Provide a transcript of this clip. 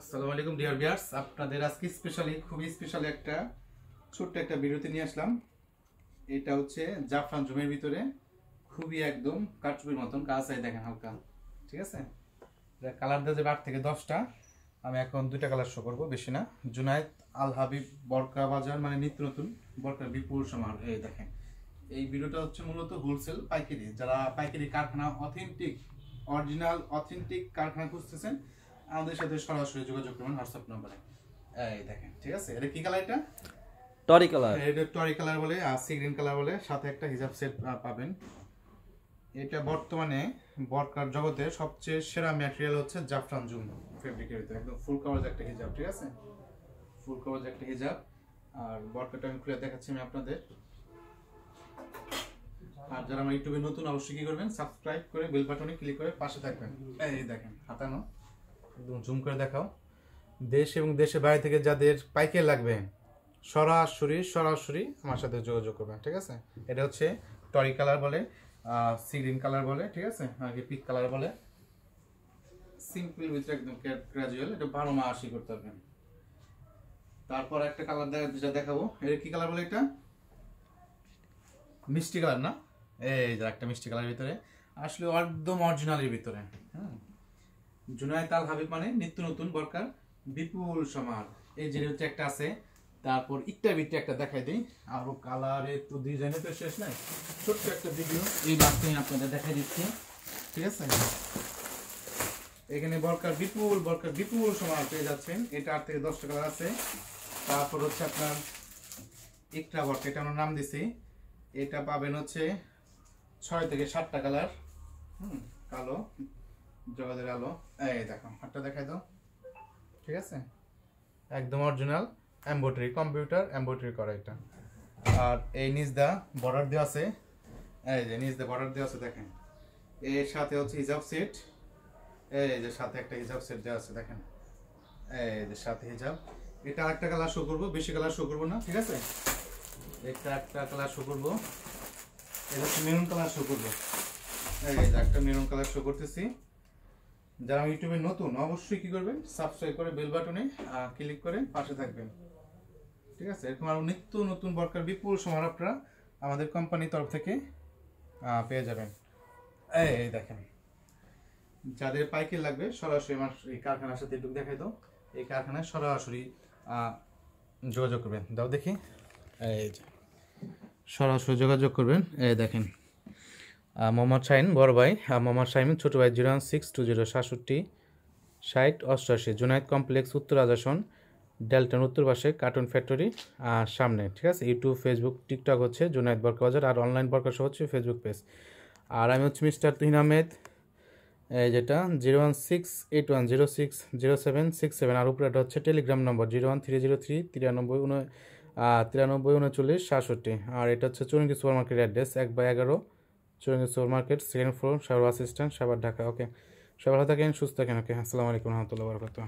আসসালামু আলাইকুম dear viewers, আপনাদের আজকে খুবই স্পেশালি একটা ছোট্ট একটা ভিডিওতে নিয়ে আসলাম। এটা হচ্ছে জাফরান জুমের ভিতরে খুবই একদম কারচুপির মতন কাজ আছে, দেখেন হালকা, ঠিক আছে। কালার দেওয়া যাবে 8 থেকে 10টা। আমি এখন 2টা কালার শো করবো, বেশি না। জুনায়েদ আল হাবিব বরকা বাজার, মানে নিত্য নতুন বরকার বিপুল সমাহার। এই দেখেন, এই ভিডিওটা হচ্ছে মূলত হোলসেল পাইকারি, যারা পাইকারি কারখানা অথেন্টিক কারখানা খুঁজতেছেন আমাদের সাথে সরাসরি যোগাযোগ করবেন হোয়াটসঅ্যাপ নম্বরে। এই দেখেন, ঠিক আছে। এটা কি কালার? এটা টরি কালার। এটা টরি কালার বলে, আর সি গ্রিন কালার বলে, সাথে একটা হিজাব সেট পাবেন। এটা বর্তমানে বরকার জগতে সবচেয়ে সেরা ম্যাটেরিয়াল হচ্ছে জাফরান জুম ফেব্রিকের ভিতরে, একদম ফুল কভারেজ একটা হিজাব, ঠিক আছে। ফুল কভারেজ একটা হিজাব। আর বরকাটা আমি খুলে দেখাচ্ছি আমি আপনাদের। আর যারা আমার ইউটিউবে নতুন, অবশ্যই কি করবেন, সাবস্ক্রাইব করে বেল বাটনে ক্লিক করে পাশে থাকবেন। এই দেখেন হাতানো, একদম জুম করে দেখাও। দেশ এবং দেশের বাইরে থেকে যাদের পাইকারি লাগবে সরাসরি আমার সাথে যোগাযোগ করবেন, ঠিক আছে। এটা হচ্ছে টরি কালার বলে, সি গ্রিন কালার বলে, ঠিক আছে, আর কি পিক কালার বলে। সিম্পল ভিতরে একদম গ্রাজুয়াল, এটা 12 মাসই করতে পারবেন। তারপর একটা কালার যেটা দেখাবো, এটা কি কালার বলে? এটা মিষ্টি কালার না? এই যে একটা মিষ্টি কালারের ভিতরে, আসলে একদম অরিজিনালের ভিতরে। জুনায়েদ আল হাবিব মানে নিত্য নতুন বরকার বিপুল সমাহার। এই যে হচ্ছে একটা আছে। তারপর ইটটার ভিতরে একটা দেখাই দিই, আরো কালারে তো ডিজাইনে তো শেষ নাই। ছোট্ট একটা ভিডিও এই লাস্টে আমি আপনাদের দেখাই দিচ্ছি, ঠিক আছে। এখানে বরকার বিপুল সমাহার পেয়ে যাচ্ছেন। এটা 8 থেকে 10টা কালার আছে। তারপর হচ্ছে আপনার ইকরা বরকা, এটা আমরা নাম দিছি। এটা পাবেন হচ্ছে 6 থেকে 7টা কালার। কালো, জগতের আলো। এই দেখো হাতটা দেখাই দাও, ঠিক আছে। একদম অরিজিনাল এমব্রয়ডারি, কম্পিউটার এমব্রয়ডারি করা এটা। আর এই নিচ দা বর্ডার দেওয়া আছে, এই যে নিচ দা বর্ডার দেওয়া আছে, দেখেন। এর সাথে হচ্ছে হিজাব সেট, এই যে সাথে একটা হিজাব সেট দেওয়া আছে, দেখেন। এই যে সাথে হিজাব। এটা আরেকটা কালার শো করবো, বেশি কালার শো করবো না, ঠিক আছে। এটা একটা কালার শো করবো, এটা হচ্ছে মেরুন কালার শো করবো। এই যে একটা মেরুন কালার শো করতেছি। যারা ইউটিউবে নতুন, অবশ্যই কি করবেন, সাবস্ক্রাইব করে বেল বাটনে ক্লিক করে পাশে থাকবেন, ঠিক আছে। এরকম আরো নিত্য নতুন বরকার বিপুল সমাহার আপনারা আমাদের কোম্পানির তরফ থেকে পেয়ে যাবেন। এই দেখেন, যাদের পাইকারি লাগবে সরাসরি আমার এই কারখানার সাথে একটু দেখাই দাও। এই কারখানায় সরাসরি যোগাযোগ করবেন। দাও দেখি, এই যে সরাসরি যোগাযোগ করবেন। এই দেখেন, মোহাম্মদ শাহিন বড় ভাই, মোহাম্মদ শাহিন ছোট ভাই, 01620676088, জুনায়েদ কমপ্লেক্স, উত্তর আজাসন, ডেল্টন উত্তর পাশে, কার্টুন ফ্যাক্টরি সামনে, ঠিক আছে। ইউটিউব, ফেসবুক, টিকটক হচ্ছে জুনায়েদ বরকা বাজার, আর অনলাইন বরকা শো হচ্ছে ফেসবুক পেজ। আর আমি হচ্ছে মিস্টার তুহিন আহমেদ, এই যেটা 01681060767, আর উপরে এটা হচ্ছে টেলিগ্রাম নম্বর 0130393393967। আর এটা হচ্ছে Chowrangi super market address 1/11 Chowrangi super market, 2nd floor, Savar bus stand, Savar, Dhaka. Okay, সবাই ভালো থাকেন, সুস্থ থাকেন। ওকে, আসসালামু আলাইকুম রহমতুল্লাহ বরকাতুহ।